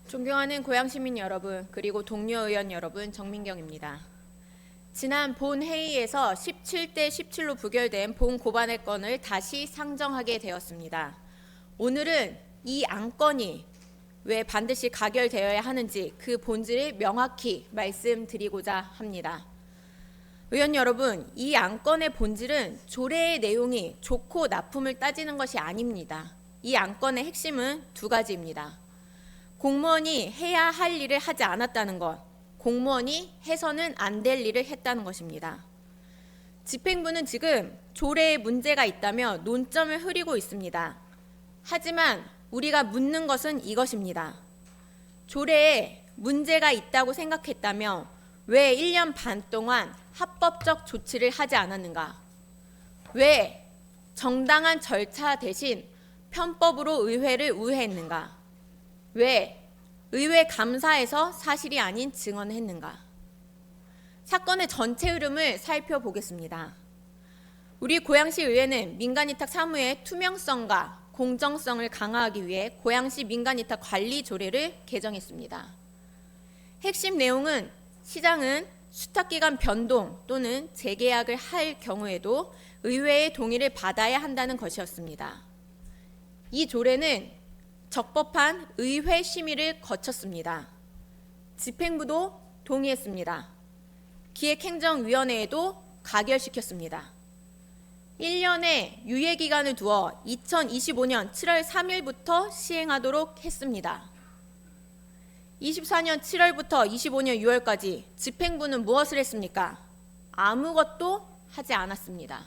존경하는 고양시민 여러분, 그리고 동료 의원 여러분, 정민경입니다. 지난 본회의에서 17대 17로 부결된 본 고발의 건을 다시 상정하게 되었습니다. 오늘은 이 안건이 왜 반드시 가결되어야 하는지 그 본질을 명확히 말씀드리고자 합니다. 의원 여러분, 이 안건의 본질은 조례의 내용이 좋고 나쁨을 따지는 것이 아닙니다. 이 안건의 핵심은 두 가지입니다. 공무원이 해야 할 일을 하지 않았다는 것, 공무원이 해서는 안 될 일을 했다는 것입니다. 집행부는 지금 조례에 문제가 있다며 논점을 흐리고 있습니다. 하지만 우리가 묻는 것은 이것입니다. 조례에 문제가 있다고 생각했다며 왜 1년 반 동안 합법적 조치를 하지 않았는가? 왜 정당한 절차 대신 편법으로 의회를 우회했는가? 왜 의회 감사에서 사실이 아닌 증언을 했는가? 사건의 전체 흐름을 살펴보겠습니다. 우리 고양시 의회는 민간위탁 사무의 투명성과 공정성을 강화하기 위해 고양시 민간위탁 관리 조례를 개정했습니다. 핵심 내용은 시장은 수탁기간 변동 또는 재계약을 할 경우에도 의회의 동의를 받아야 한다는 것이었습니다. 이 조례는 적법한 의회 심의를 거쳤습니다. 집행부도 동의했습니다. 기획행정위원회에도 가결시켰습니다. 1년의 유예기간을 두어 2025년 7월 3일부터 시행하도록 했습니다. 24년 7월부터 25년 6월까지 집행부는 무엇을 했습니까? 아무것도 하지 않았습니다.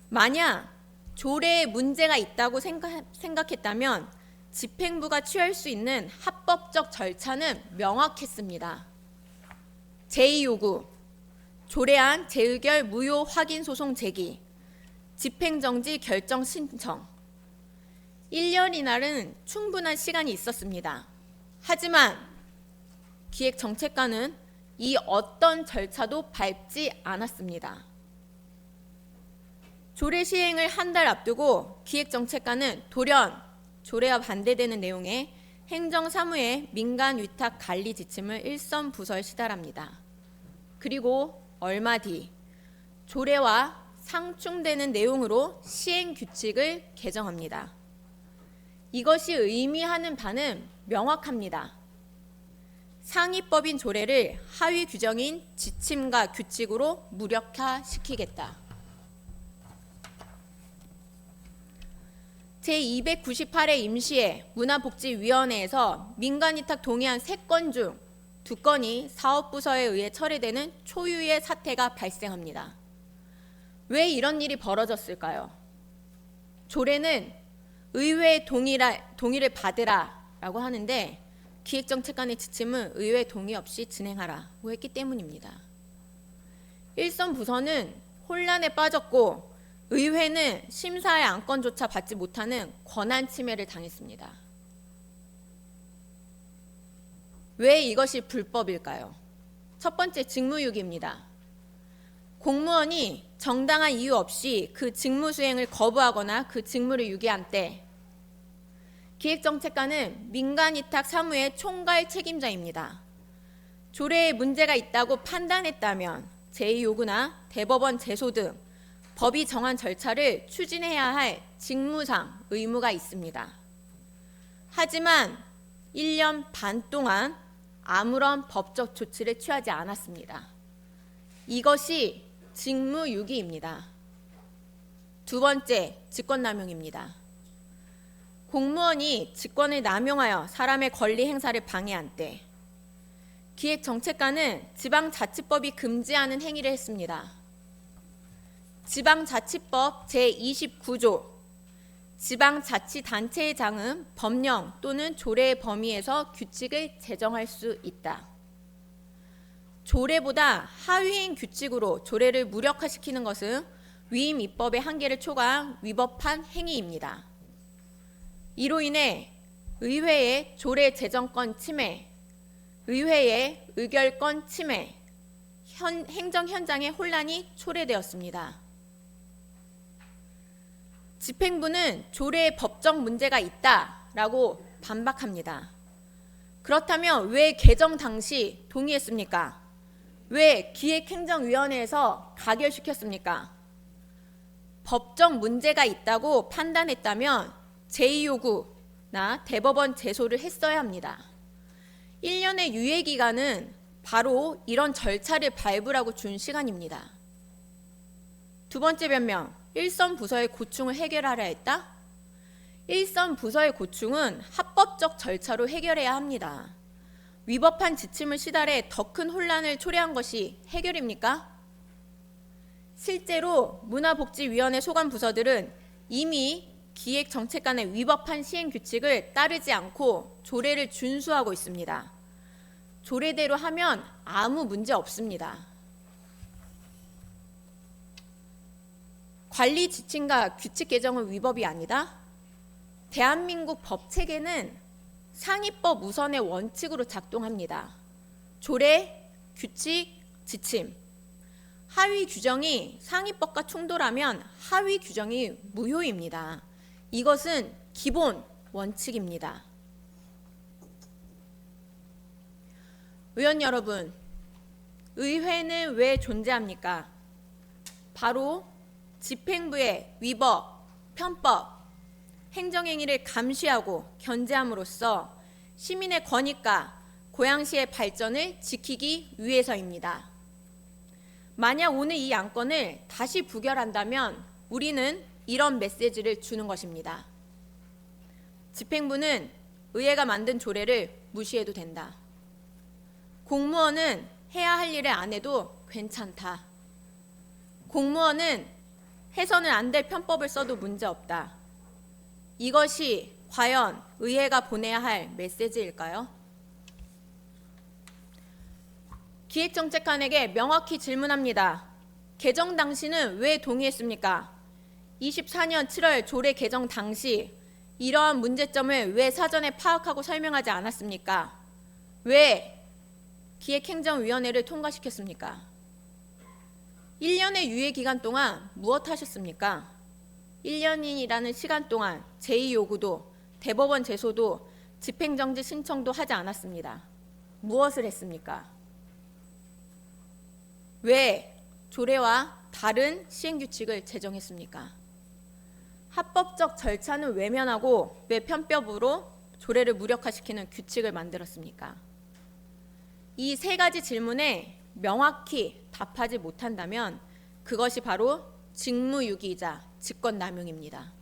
만약 조례에 문제가 있다고 생각했다면 집행부가 취할 수 있는 합법적 절차는 명확했습니다. 제2요구, 조례안 재의결 무효 확인 소송 제기, 집행정지 결정 신청. 1년이날은 충분한 시간이 있었습니다. 하지만 기획정책관은 이 어떤 절차도 밟지 않았습니다. 조례 시행을 한 달 앞두고 기획정책관은 돌연 조례와 반대되는 내용의 행정사무의 민간위탁관리 지침을 일선 부서에 시달합니다. 그리고 얼마 뒤 조례와 상충되는 내용으로 시행규칙을 개정합니다. 이것이 의미하는 바는 명확합니다. 상위법인 조례를 하위 규정인 지침과 규칙으로 무력화시키겠다. 제298회 임시회 문화복지위원회에서 민간위탁 동의안 3건 중 2건이 사업부서에 의해 철회되는 초유의 사태가 발생합니다. 왜 이런 일이 벌어졌을까요? 조례는 의회의 동의를 받으라라고 하는데 기획정책관의 지침은 의회 동의 없이 진행하라고 했기 때문입니다. 일선 부서는 혼란에 빠졌고 의회는 심사의 안건조차 받지 못하는 권한 침해를 당했습니다. 왜 이것이 불법일까요? 첫 번째, 직무유기입니다. 공무원이 정당한 이유 없이 그 직무 수행을 거부하거나 그 직무를 유기한 때 기획정책관은 민간위탁 사무의 총괄 책임자입니다. 조례에 문제가 있다고 판단했다면 제2요구나 대법원 제소 등 법이 정한 절차를 추진해야 할 직무상 의무가 있습니다. 하지만 1년 반 동안 아무런 법적 조치를 취하지 않았습니다. 이것이 직무유기입니다. 두 번째, 직권남용입니다. 공무원이 직권을 남용하여 사람의 권리 행사를 방해한 때 기획정책관은 지방자치법이 금지하는 행위를 했습니다. 지방자치법 제29조 지방자치단체장은 법령 또는 조례의 범위에서 규칙을 제정할 수 있다. 조례보다 하위행 규칙으로 조례를 무력화시키는 것은 위임 입법의 한계를 초과한 위법한 행위입니다. 이로 인해 의회의 조례 제정권 침해, 의회의 의결권 침해, 행정 현장의 혼란이 초래되었습니다. 집행부는 조례에 법적 문제가 있다라고 반박합니다. 그렇다면 왜 개정 당시 동의했습니까? 왜 기획행정위원회에서 가결시켰습니까? 법적 문제가 있다고 판단했다면 제2요구나 대법원 제소를 했어야 합니다. 1년의 유예기간은 바로 이런 절차를 밟으라고 준 시간입니다. 두 번째 변명, 일선 부서의 고충을 해결하려 했다? 일선 부서의 고충은 합법적 절차로 해결해야 합니다. 위법한 지침을 시달해 더 큰 혼란을 초래한 것이 해결입니까? 실제로 문화복지위원회 소관 부서들은 이미 기획정책관의 위법한 시행규칙을 따르지 않고 조례를 준수하고 있습니다. 조례대로 하면 아무 문제 없습니다. 관리 지침과 규칙 개정은 위법이 아니다? 대한민국 법체계는 상위법 우선의 원칙으로 작동합니다. 조례, 규칙, 지침. 하위 규정이 상위법과 충돌하면 하위 규정이 무효입니다. 이것은 기본 원칙입니다. 의원 여러분, 의회는 왜 존재합니까? 바로 집행부의 위법, 편법, 행정행위를 감시하고 견제함으로써 시민의 권익과 고양시의 발전을 지키기 위해서입니다. 만약 오늘 이 안건을 다시 부결한다면 우리는 이런 메시지를 주는 것입니다. 집행부는 의회가 만든 조례를 무시해도 된다. 공무원은 해야 할 일을 안 해도 괜찮다. 공무원은 해서는 안 될 편법을 써도 문제없다. 이것이 과연 의회가 보내야 할 메시지일까요? 기획정책관에게 명확히 질문합니다. 개정 당시는 왜 동의했습니까? 24년 7월 조례 개정 당시 이러한 문제점을 왜 사전에 파악하고 설명하지 않았습니까? 왜 기획행정위원회를 통과시켰습니까? 1년의 유예기간 동안 무엇 하셨습니까? 1년이라는 시간 동안 제2요구도 대법원 제소도 집행정지 신청도 하지 않았습니다. 무엇을 했습니까? 왜 조례와 다른 시행규칙을 제정했습니까? 합법적 절차는 외면하고 왜 편법으로 조례를 무력화시키는 규칙을 만들었습니까? 이 세 가지 질문에 명확히 답하지 못한다면 그것이 바로 직무유기이자 직권남용입니다.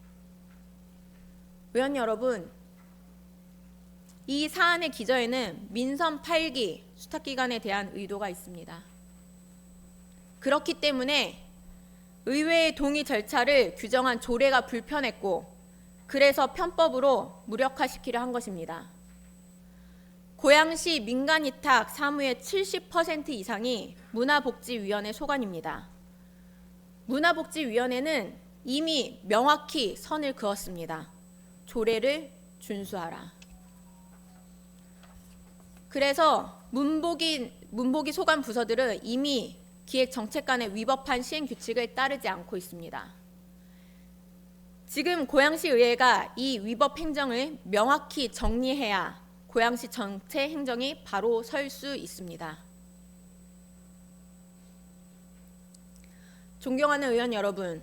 의원 여러분, 이 사안의 기저에는 민선 8기 수탁기관에 대한 의도가 있습니다. 그렇기 때문에 의회의 동의 절차를 규정한 조례가 불편했고 그래서 편법으로 무력화시키려 한 것입니다. 고양시 민간위탁 사무의 70% 이상이 문화복지위원회 소관입니다. 문화복지위원회는 이미 명확히 선을 그었습니다. 조례를 준수하라. 그래서 문복이 소관 부서들은 이미 기획정책관의 위법한 시행규칙을 따르지 않고 있습니다. 지금 고양시 의회가 이 위법 행정을 명확히 정리해야 고양시 전체 행정이 바로 설 수 있습니다. 존경하는 의원 여러분,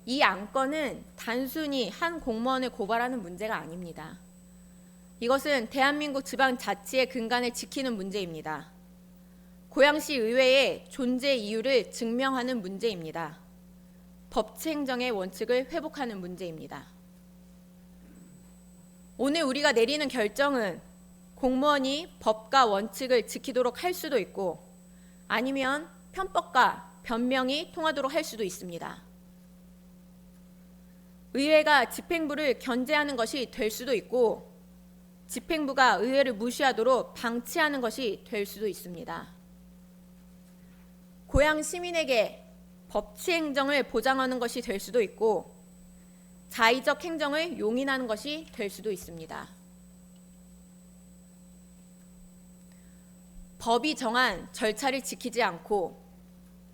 이 안건은 단순히 한 공무원을 고발하는 문제가 아닙니다. 이것은 대한민국 지방자치의 근간을 지키는 문제입니다. 고양시 의회의 존재 이유를 증명하는 문제입니다. 법치행정의 원칙을 회복하는 문제입니다. 오늘 우리가 내리는 결정은 공무원이 법과 원칙을 지키도록 할 수도 있고 아니면 편법과 변명이 통하도록 할 수도 있습니다. 의회가 집행부를 견제하는 것이 될 수도 있고 집행부가 의회를 무시하도록 방치하는 것이 될 수도 있습니다. 고양 시민에게 법치행정을 보장하는 것이 될 수도 있고 자의적 행정을 용인하는 것이 될 수도 있습니다. 법이 정한 절차를 지키지 않고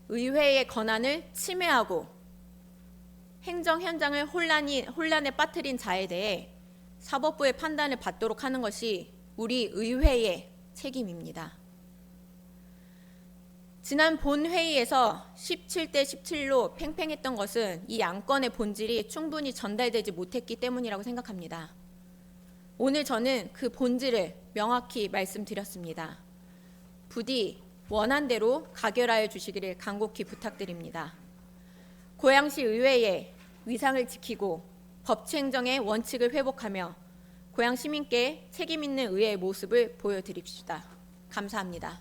의회의 권한을 침해하고 행정 현장을 혼란에 빠뜨린 자에 대해 사법부의 판단을 받도록 하는 것이 우리 의회의 책임입니다. 지난 본회의에서 17대 17로 팽팽했던 것은 이 안건의 본질이 충분히 전달되지 못했기 때문이라고 생각합니다. 오늘 저는 그 본질을 명확히 말씀드렸습니다. 부디 원안대로 가결하여 주시기를 간곡히 부탁드립니다. 고양시 의회의 위상을 지키고 법치행정의 원칙을 회복하며 고양 시민께 책임 있는 의회의 모습을 보여드립시다. 감사합니다.